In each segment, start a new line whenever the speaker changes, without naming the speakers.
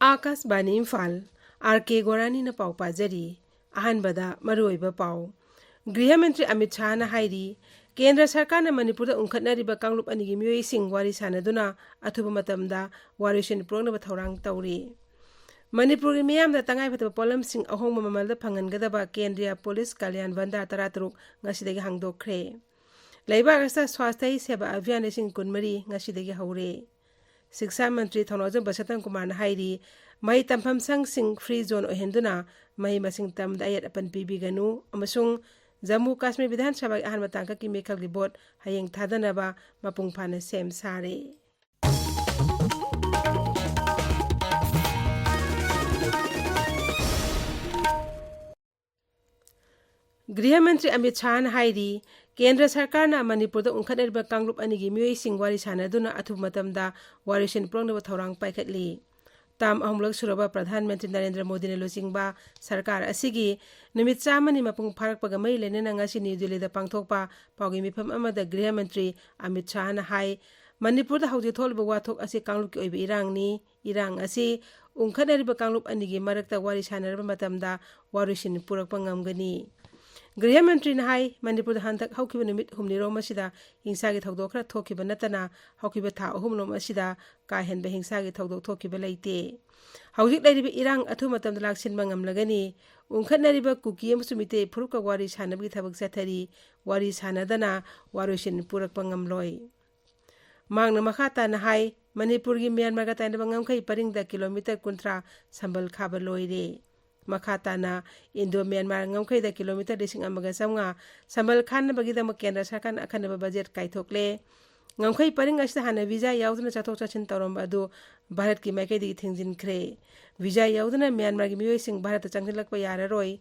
Akashvani Imphal R.K. Gorani na pau pajari ahanbada maruiba pau गृह मंत्री अमित शाह ना हाइरी केंद्र सरकार ना मणिपुर उंखटनरिबा कांगलुप अनिगी मियोई सिंग वारी सानदुना अथुब मतमदा वारिशन प्रोग्नब थौरांग तौरी मणिपुर मियामदा तंगाई फतब पोलम सिंग अहोंग ममलदा फंगनगदबा केंद्रीय पुलिस कल्याण भंडार तरातरुक ngasiदगी हांगदोखरे लेबाग असा स्वास्थ्य सेवा अभियान सिंग कुनमरी ngasiदगी हौरे शिक्षा मंत्री थौनोजम बसतन कुमार हाइरी मई तंफम संग सिंग फ्री जोन ओहेंदुना मई मसिंग तमदा अयत अपन पीबीगनु अमसुंग जम्मू काश्मीर विधानसभा अहम तांका की मेखल की बोट हयेंग थादनबा मपुंग फाने सेम सारे गृह मंत्री अमित शाह हाइरी केंद्र सरकार ना मणिपुर उंखटनरिबा कांगलुप अनिगी मियोई सिंग वारी सानदुना अथुब मतमदा वारिशन प्रोग्नब थौरांग पाइखटली ताम अहमलक सुरबा प्रधानमंत्री नरेंद्र मोदी ने लुचिंगबा सरकार असिगी निमित चामनि मपुंग फारकपगा मई लेनेना ngasi न्यू दिल्लीदा पांगथोकपा पाउगी मिफम अमदा गृह मंत्री अमित शाह ना हाई मणिपुर दा हौजि थोलबा वाथोक असि कांगलुप की ओइबा इरांगनी इरांग असि उंखटनरिबा कांगलुप अनिगी मरकता वारी सानरबा मतमदा वारिशिन पुरकपा ngamgani गृह मंत्री ने हाई मणिपुर हंतक हौखिबा निमित हुमनिरोम मसिदा हिंसागी थौदोक खरा थोखिबा नतना हौखिबा था अहुमलोम मसिदा का हेनबा हिंसागी थौदोक थोखिबा लैते हौजिक लैरिबा इरांग अथु मतमदा लाक्सिनबा ngamlagani उंखटनरिबा कुकी अमसु मिते फुरुका वारी सानबगी थबक चथरी वारी सानदना वारिशिन पुरकपा ngamloi मांगना मखाता ना हाई मणिपुर की म्यांमार का ताइनबा ngamkhai paringda किलोमीटर 30 संबल खाबा लोइरे मखाताना Indo Myanmar ngamkhai da kilometre 1,500 संबल खानबगीदम केंद्र सरकार अखनबा बजेट काइथोकले ngamkhai paring asida hana visa yauduna chathok chachin tawramba adu Bharat की माइकैदगी थिंजिनख्रे वीजा याउदना म्यांमार की मियोई सिंग भारत चंगलकपा याररोय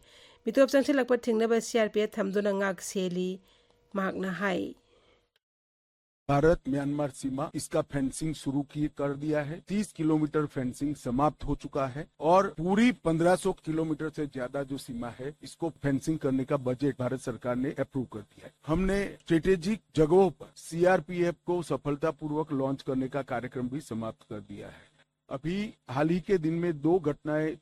मितोप चंगलकपा थिंगनबा सीआरपीएफ थमदुना ngak सेली मागना हाई
भारत म्यांमार सीमा इसका फेंसिंग शुरू कर दिया है 30 किलोमीटर फेंसिंग समाप्त हो चुका है और पूरी 1500 किलोमीटर से ज्यादा जो सीमा है इसको फेंसिंग करने का बजट भारत सरकार ने अप्रूव कर दिया है। हमने स्ट्रेटेजिक जगहों पर सीआरपीएफ को सफलतापूर्वक लॉन्च करने का कार्यक्रम भी समाप्त कर दिया है। अभी हाल ही के दिन में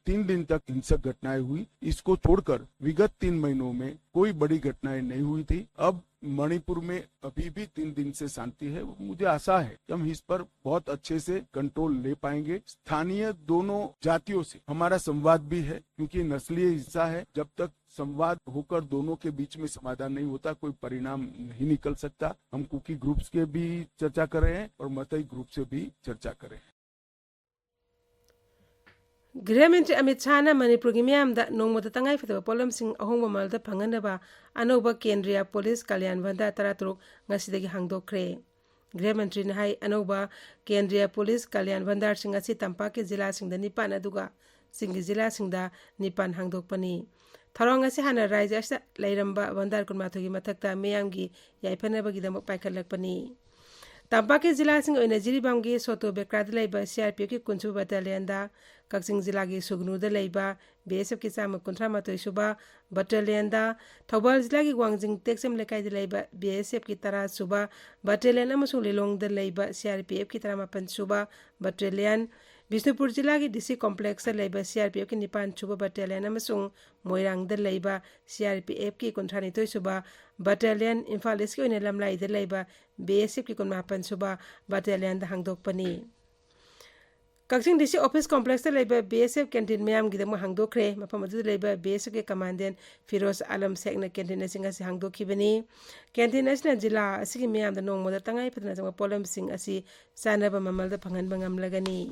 3 दिन तक हिंसक घटनाएं हुई, इसको छोड़कर विगत 3 महीनों में कोई बड़ी घटनाएं नहीं हुई थी। अब मणिपुर में अभी भी 3 दिन से शांति है। मुझे आशा है कि हम इस पर बहुत अच्छे से कंट्रोल ले पाएंगे। स्थानीय दोनों जातियों से हमारा संवाद भी है क्योंकि नस्लीय हिंसा है। जब तक संवाद होकर दोनों के बीच में समाधान नहीं होता कोई परिणाम नहीं निकल सकता। हम कुकी ग्रुप्स के भी चर्चा कर रहे हैं और मतई ग्रुप से भी चर्चा कर रहे हैं।
गृह मंत्री अमित शाह ने मणिपुर की म्यामदा नोंगमदा तंगाई फतबा पोलम सिंग अहोंग ममलदा फंगनबा अनौबा केंद्रीय पुलिस कल्याण भंडार तरातरुक ngasiदगी हांगदोखरे गृह मंत्री ने हाई अनौबा केंद्रीय पुलिस कल्याण भंडार सिंग असि तंपा के जिला सिंगदा निपान अदुगा सिंगी जिला सिंगदा निपान हांगदोकपनी थरंग असि हाना राज्य अस लैरंबा भंडार कुनमाथोगी मथक्ता मेयामगी याइफनबगीदमक पाइखलकपनी तंपा के जिला सिंग ओइना जिरीबामगी सोतो बेक्राद लैबा सीआरपीएफ की 9 बटालियन दा कक्सिंग जिला की सुगनुदा लैबा बीएसएफ की 138 सुबा बटालियन दा थौबाल जिला की वांगजिंग टेक्सम लेकाइदा लैबा बीएसएफ की 13 सुबा बटालियन अमसुंग लिलोंगदा लैबा सीआरपीएफ की 38 सुबा बटालियन बिष्णुपुर जिला की डीसी कॉम्प्लेक्स लैबा सीआरपीएफ की 9 सुबा बटालियन अमसुंग मोइरांगदा लैबा सीआरपीएफ की 39 सुबा बटालियन इम्फाल ईस्ट की लमलाइदा लैबा बीएसएफ की 59 सुबा बटालियन दा हांगदोकपनी कक्सिंग डीसी ऑफिस कॉम्प्लेक्स लैबा बीएसएफ कैंटीन म्यामगीदम हांगदोखरे मफम अदुदा लैबा बीएसएफ के कमांडेंट फिरोज आलम शेखना कैंटीन सिंग असि हांगदोखिबनी कैंटीन असना जिला असि म्यामदा नोंगमदा तंगाई फतना जंग पोलम सिंग असि सानबा ममलदा फंगनबा ngamlagani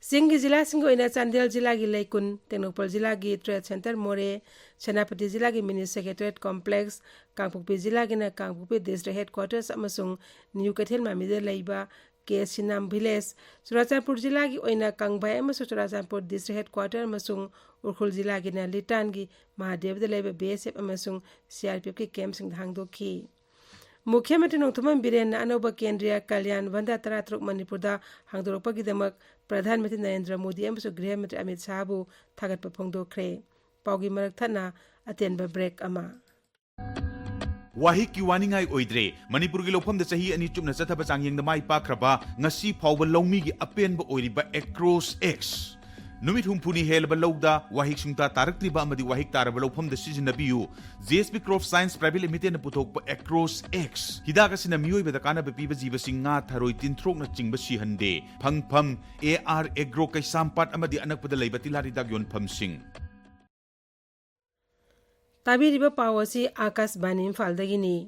सिंगी जिला सिंग ओइना चांदेल जिला की लैकुन टेक्नोपल जिला की ट्रेड सेंटर मोरे सेनापति जिला की मिनी सेक्रेटरीट कॉम्प्लेक्स कांगपुपी जिला की कांगपुपी डिस्ट्रिक्ट हेडक्वार्टर्स अमसुंग न्यू कैथल मामिदे लैबा के सिनाम विलेज चुराचांदपुर जिला की ओइना कांगबाई अमसुंग चुराचांदपुर डिस्ट्रिक्ट हेडक्वार्टर अमसुंग उरखुल जिला की लिटान की महादेवदा लैबा बीएसएफ अमसुंग सीआरपीएफ की कैंप सिंग हांगदोखी मुख्यमंत्री नोंथुमम बिरेन अनौबा केंद्रीय कल्याण भंडार तरातरुक मणिपुर हांगदोरकपगीदमक प्रधानमंत्री नरेंद्र मोदी अमसुंग गृह मंत्री अमित शाहबु थागतपा फोंदोखरे पाउगी मरक थना अतेनबा ब्रेक अमा
Wahi ki waningai oidre Manipur gi lofam da sahi ani chupna chathaba changyeng da mai pakraba ngasi phawba lawmi gi apenba oiriba across X Numit humpuni helba lawda wahik sungta taraktriba amadi wahik taraba lawfam da sijinabiyu JSP Crop Science Private Limited na puthokpa across X hidaka sina miyoi bada kana piba jiba singa tharoi tintrok na chingba sihande phangpham AR Agro kay sampat amadi anakpada leiba tilari dag yon phamsing
Tabiriba pawasi Akas Bani Imphal dagini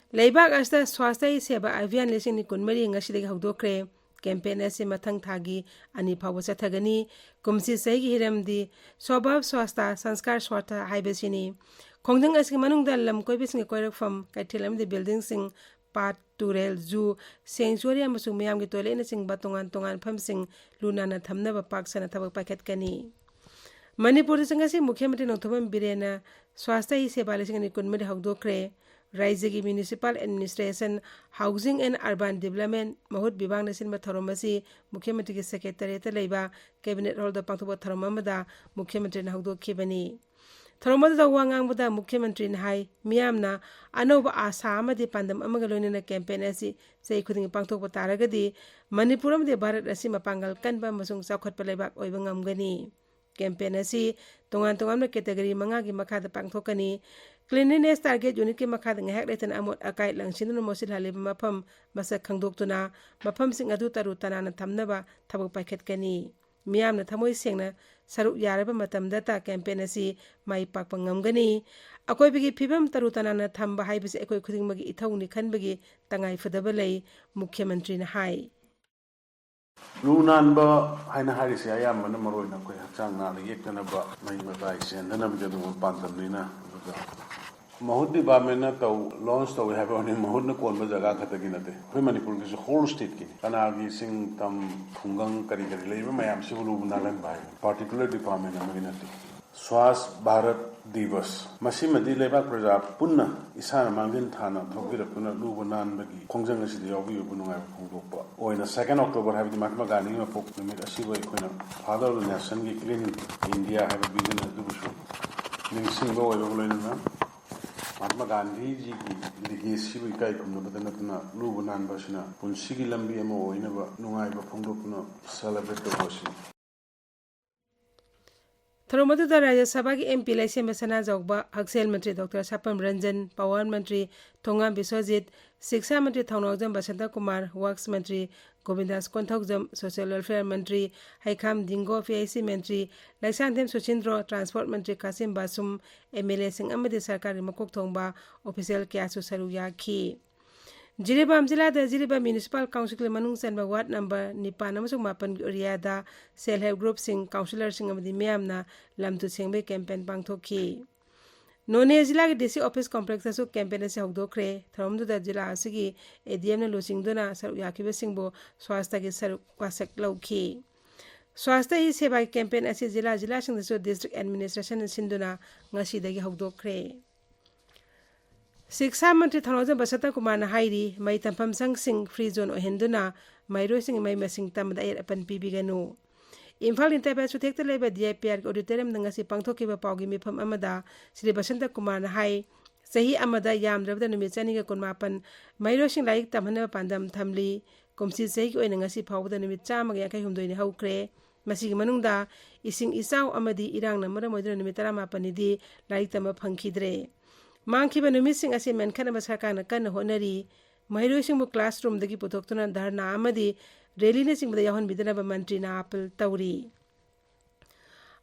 Leibak asta swasthya seba avian lesing ni kunmari ngasidagi hawdokre campaign ase mathang thagi ani phawa chathagani kumsi saigi hiramdi swabhav swastha sanskar swastha haibasini khongdang asgi manungda lam koibising koirakfam kaithilam di building sing part turel zoo sanctuary amasung mayam gi toilet na sing batongan tongan phamsing lunana thamna ba paksana thabak paket kani Manipur singasi Mukhyamantri Nongthomam Birena swastha hi seba lesing ni kunmari hawdokre Raijagi Municipal Administration, Housing and Urban Development, Mahut Bibang Nasin Matharomasi, Mukhyamantri ki Secretariat Laiba, Cabinet Hall da Pangthoba Tharomamada, Mukhyamantri na hawdok khibani. Tharomada da wangang buda Mukhyamantri na hai miyamna anoba asa amadi pandam amaga loinana campaign asi sei khuding pangthoba taragadi Manipuram de Bharat asi mapangal kanba masung saukhatpa laibak oiba ngamgani. Campaign asi tongan-tongan na category mga gi makhada pangthokani Cleanliness target unit ki makhada ngahak letan amot akai langsin no mosil haliba mafam masak khangdoktuna mafam sing adu taru tanana thamnaba thabak paikhet kani miyamna thamoi sengna saruk yaraba matam data campaign asi mai pakpa ngamgani akoi bigi phibam taru tanana thamba haibase ekoi khuding magi ithawni khanbagi tangai fadaba lei Mukhyamantri na hai
Lunanba haina harisi ayamana maroina koi hachang na yekna ba mai matai sendana bjadu pantamnina Mahud Department na tau launch tau have on Mahud na kon ba jaga khatagi nate koi Manipur ki whole state ki kanagi sing tam phungang kari kari leiba mayam sibulu bunalan bai particular department na nate Swas Bharat Divas masimadi leiba praja punna isana mangin thana thogirapuna lubanan bagi khongjang asidi yawi bunungai phungdokpa oina 2nd October have the Mahatma Gandhi ma pok numit asibo ikoina father of the nation ki clean India have a vision adu bisu ningsing bo oiba loina Mahatma Gandhi ji ki legacy bi kai kumna badana tuna lubanan basina punsigi lambi ama oina ba nungai ba phungdokna celebrate bosi
Tharomadu da Rajya Sabha ki MP Laise Masana Jogba Haksel Mantri Dr. Sapam Ranjan Power Mantri Thongam Biswajit Shiksha Mantri Thaunaujam Basanta Kumar Works Mantri Govindas Konthaujam Social Welfare Mantri Haikam Dingo PIC Mantri Laisanthem Suchindro Transport Mantri Kasim Basum MLA Singh Amadi Sarkari Makok Thongba Official Kyasu Saru Yakhi Jiribam Zilla da Jiriba Municipal Council Manung Sanba Ward number Nipan amasung mapan area da Self Help Group sing Councillor sing amadi miyamna lamtu sengbe campaign pangthokhi None Zilla ki DC Office Complex asu campaign ase hawdokre Tharomdu da Zilla asigi ADM na losingduna saru yakibe singbo swastha ki saru kwasak lawkhi Swastha hi seba campaign ase Zilla sing dasu district administration sinduna ngasi dagi hawdokre Shiksha Mantri Thanaujam Basanta Kumar na hairi mai tampam sang sing free zone ohenduna mairo sing mai masing tamda ayat apan pibiganu Imphal Intaba Sutekta Leba DIPR auditorium nangasi pangthokiba pawgi mifam amada Sri Basanta Kumar na hai sahi amada yamdrabda numit chaniga kunmapan mairo sing laik tamhana pandam thamli komsi sahi oina ngasi phawda numit chamaga yakai humdoini haukre masigi manungda ising isaw amadi irang namara moidra numit 18 di laik tama phangkhidre Mangkiba numising ase menkhanaba sarkarna kanna honari mahiroisingbu classroom dagi putoktuna dharna amadi rally singba yahon bidanaba mantri na apel tawri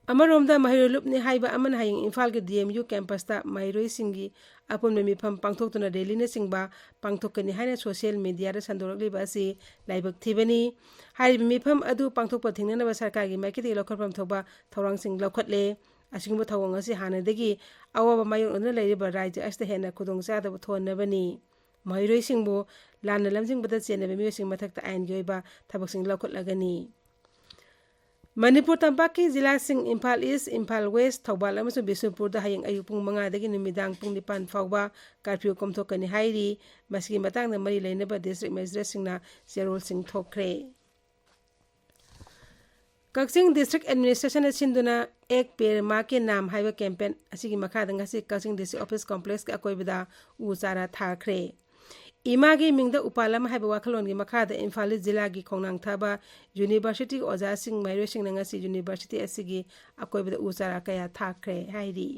Amaromda mahirolupni haiba aman haying Imphal ke DMU campus ta mahiroisingi apun memifam pangthoktuna rally singba pangthokani haina social media ra sandorokli basi laibak thibani hai mifam adu pangthokpa thingnaba sarkargi makiti lokharpam thoba thorang sing lokhatle Asingbo thawang asi hanadagi awaba mayon ona leiriba rajya asta hena khudong chadaba thonnabani mairoi singbo lana lamjing bada chenaba miosing mathakta ain gyoiba thabaksing lokhotlagani Manipur tampaki zila sing Imphal East Imphal West Thawbal amasu Bisnupur da hayang ayupung 5 dagi numidang pung 9 fawba curfew komthokani hairi masigi matang na mari leinaba district magistrate singna serol sing thokre Kaksing District Administration sinduna एक पेड़ माँ के नाम highway campaign असिगी मखादा ngasi Kakching district office complex के अकोइबदा उ चारा थाखरे इमागी मिंगदा उपालम हाइबा वाखलोनगी मखादा इम्फाल जिला की खोंनांग थाबा यूनिवर्सिटी ओजासिंग मैरोसिंग ngasi यूनिवर्सिटी असिगी अकोइबदा उ चारा कया थाखरे हाइरी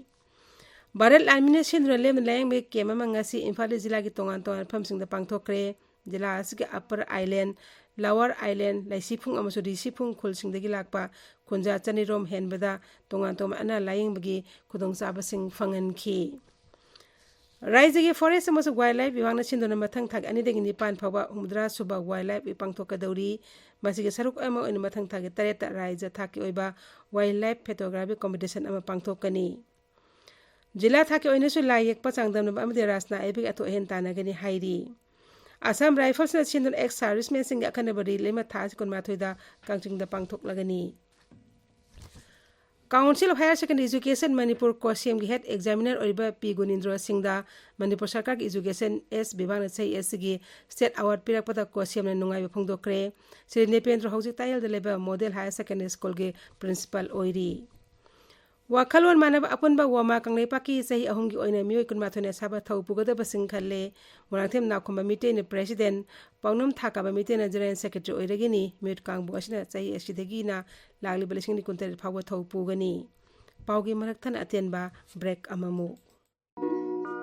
भारत लाइमिने सिंद्र लेम लायंग बे केमा ngasi इम्फाल जिला की तोंगान तोंगान फमसिंगदा पांगथोखरे जिला असिगी अपर आइलैंड लोअर आइलैंड लाइसिफुंग अमसु रिसिफुंग खुलसिंगदगी लाकपा खुंजा चनिरोम हेनबदा तोंगान तोंगान अना लायंगबगी खुदोंचाबसिंग फंगनखी राज्य की फॉरेस्ट अमसु वाइल्ड लाइफ विभागना सिंदोना मथंग थाग अनिदगी निपान फावबा हुमद्रा सुबा वाइल्ड लाइफ पांगथोकदौरी मसिगे सरुक अमा ओइन मथंग थागे तरेता राज्य थाकी ओइबा वाइल्ड लाइफ फोटोग्राफी कॉम्पिटिशन अमा पांगथोकनी जिला थाकी ओइनसु लाई येकपा चांगदमनबा अमदे रासना एबी अथो हेन तानागनी हाइरी असम राइफल्स ना सिंदोन एक्स सर्विसमैन सिंग अखनबरी लेमा थास कुनमाथोइदा कांगचिंगदा पांगथोकलगनी council of higher secondary education Manipur कोसियम की हेड एग्जामिनर ओइबा पी गुनिंद्र सिंगदा मणिपुर सरकार की एजुकेशन एस विभाग सही एसगी स्टेट अवार्ड पिरकपदा कोसियम ने नुंगाई फोंदोक्रे श्री नेपेंद्र हौजिक तायल लेबा मॉडल हायर सेकेंडरी स्कूल के प्रिंसिपल ओइरी वाखलोन मानब अपुनबा वमा कंगले पाकी सही अहुंगी ओइना मियोय कुनमाथोने साबा थौ पुगदबा सिंग खल्ले मोरांगथेम नाखोंबा मिटे ने प्रेसिडेंट पाउनम थाकाबा मिटे ने जनरल सेक्रेटरी ओइरगिनी म्यूट कांगबु असिना सही असिदगी ना लागलिबा लिसिंग नि कुंतर फावबा थौ पुगनी पाउगी मरकथन अतेनबा ब्रेक अममु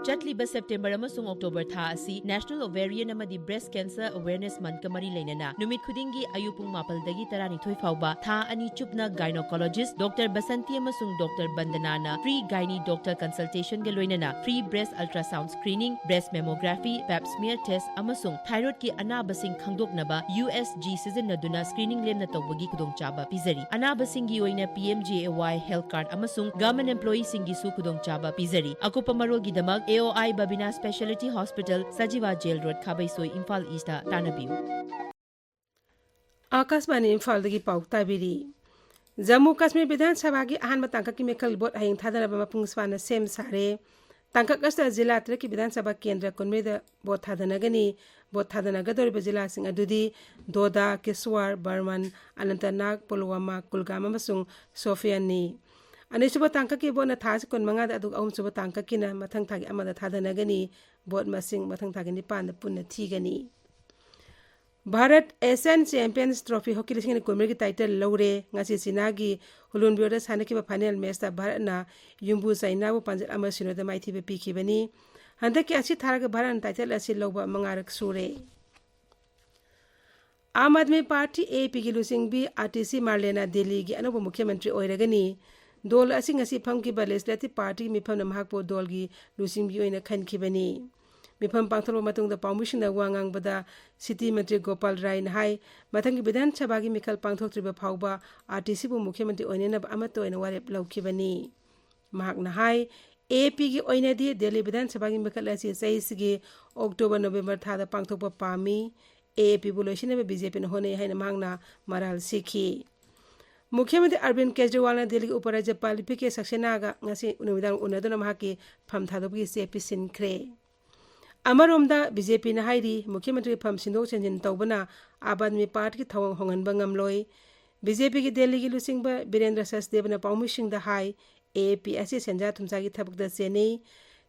चटलीबा सेप्टेम्बर अमसुंग अक्टोबर था असि नेशनल ओवेरियन अमदी ब्रेस्ट कैंसर अवेयरनेस मंथ का मरी लेनना नुमित खुदिंगी अयुपुंग मापलदगी तरानिथोय फावबा था अनि चुपना गायनोकोलॉजिस्ट डॉक्टर बसंती अमसुंग डॉक्टर बंदनाना फ्री गायनी डॉक्टर कंसल्टेशन के लोइनना free breast ultrasound screening breast mammography pap smear test अमसुंग थायराइड की अनाबसिंग खंगदोकनबा USG सिजनदुना स्क्रीनिंग लेमना तौबगी खुदोंचाबा पिजरी अनाबसिंगी ओइना PMJAY हेल्थ कार्ड अमसुंग गवर्नमेंट एम्प्लॉई सिंगी सु खुदोंचाबा पिजरी अकुपा मरोगी दमक AOI Babina Specialty Hospital Sajiva Jail Road Khabaisoi Imphal East Tanabiu
Akashvani Imphal दगी पाउ ताबिरी जम्मू कश्मीर विधानसभा की अहान तांका की मेखल बोट हयिंग थादनबा मपुंग स्वाना सेम सारे तांका कस्ता जिला त्र की विधानसभा केंद्र कुनमेद बोट थादनगनी बोट थादनगदोरिबा जिला सिंग अदुदी दोदा किस्वार बर्मन अनंतनाग पुलवामा कुलगाम अमसुंग सोफियानी अनिसुबा तांका की बोट थास कुन मंगाद अदुग अहुमसुबा तांका की ना मथंग थागी अमदा थादनगनी बोट मसिंग मथंग थागी निपान पुन्ना थीगनी Bharat Asian champions trophy hockey लिसिंग कुमर की टाइटल लौरे ngasi सिनागी हुलुनबियोदा सानकिबा फाइनल मैच ता भारतना युम्बु चाइनाबु पंजल अमा सिनोदा माइथिबे पिखिबनी हंदकी असि थारग भारत टाइटल असि लौबा मंगारक सुरे आम आदमी पार्टी AP की लुसिंग भी RTC मार्लेना दिल्ली की अनोब मुख्यमंत्री ओइरगनी दोल असि ngasi फमकिबा लेजिस्लेटिव पार्टी मिफम महाकपो दोल की लुसिंग भी ओइना खनखिबनी मिफम पांथलो मतुंग द पाउमिशिंग द वांगांग बदा सिटी मंत्री गोपाल राय नहाय मथंग की विधानसभा की मिखल पांथोत्रिबा फावबा RTC बु मुख्यमंत्री ओइनेना अमत ओइना वारेप लौखिबनी महाक नहाय AP की ओइनादी दिल्ली विधानसभा की मिखल असि सहिसगी अक्टोबर नवंबर थादा पांथोपा पामी AP बु लोइसिने BJP न होने हैना मांगना मराल सिखी मुख्यमंत्री अरविंद केजरीवाल ने दिल्ली उपराज्यपाल PK सक्सेनागा ngasi उनुमिदांग उनदना महाकी फम थादोबगी सेपी सिनख्रे अमरोमदा BJP न हाइरी मुख्यमंत्री फम सिंदो चेंजिन तौबना आम आदमी पार्टी की थवंग होंगनबा ngamloi BJP की दिल्ली की लुसिंगबा बीरेंद्र सचदेवना पाउमिशिंग द हाई AP असि सेंजा थुमसा की थबक द सेने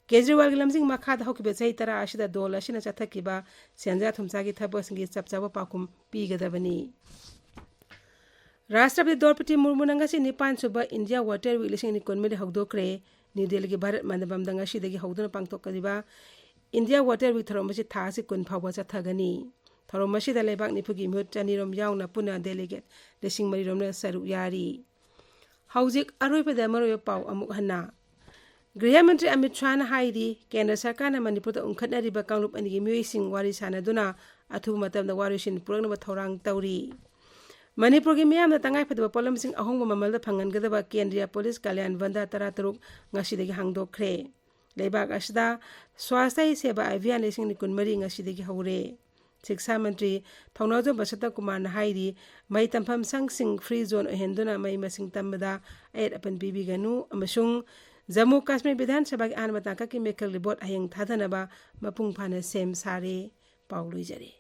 केजरीवाल की लमसिंग मखाद हौकिबे सही तरा आशिदा दोल असिना चथकिबा सेंजा थुमसा की थबक सिंगी चपचाबा पाकुम पीगदबनी राष्ट्रपति द्रौपदी मुर्मू नंगसी निपान सुबा इंडिया वाटर वीक लिसिंग निकोनमेदे हौदोक्रे न्यू दिल्ली की भारत मंदबम दंगसीदगी हौदोना पांगतोकदिबा इंडिया वाटर वीक थरोमसी थासी कुन फावबा चथगनी थरोमसीदा लेबाक निफुगी म्यूट चनिरोम यावना पुना डेलीगेट लिसिंग मरिरोमना सरुक यारी हौजिक अरोइबदा मरोय पाव अमुक हन्ना गृह मंत्री अमित शाह ने हाइदी केंद्र सरकार ने मणिपुर उनखटनरिबा कांगरूप अनिगी म्यूइसिंग वारी सानदुना अथुब मतमदा वारिसिन पुरगनबा थौरांग तौरी मणिपुर की मियाम तंगाई फदबा पोलमसिंग अहोंग ममल फंगनगदबा केंद्रीय पुलिस कल्याण बंदा तरातरुक ngasiदगी हांगदोखरे लेबाक असिदा स्वास्थ्य सेवा अभियान लिसिंग निकुनमरी ngasiदगी हौरे शिक्षा मंत्री थौनाजो बसंत कुमार हाइरी मई तंफम संगसिंग फ्री जोन ओहेंदुना मई मसिंग तंबदा एड अपन बीबीगनु अमसुंग जम्मू कश्मीर विधानसभा की आन बताका की मेकल रिपोर्ट हयंग थादनबा मपुंग फाना सेम सारे पाउलुइजरे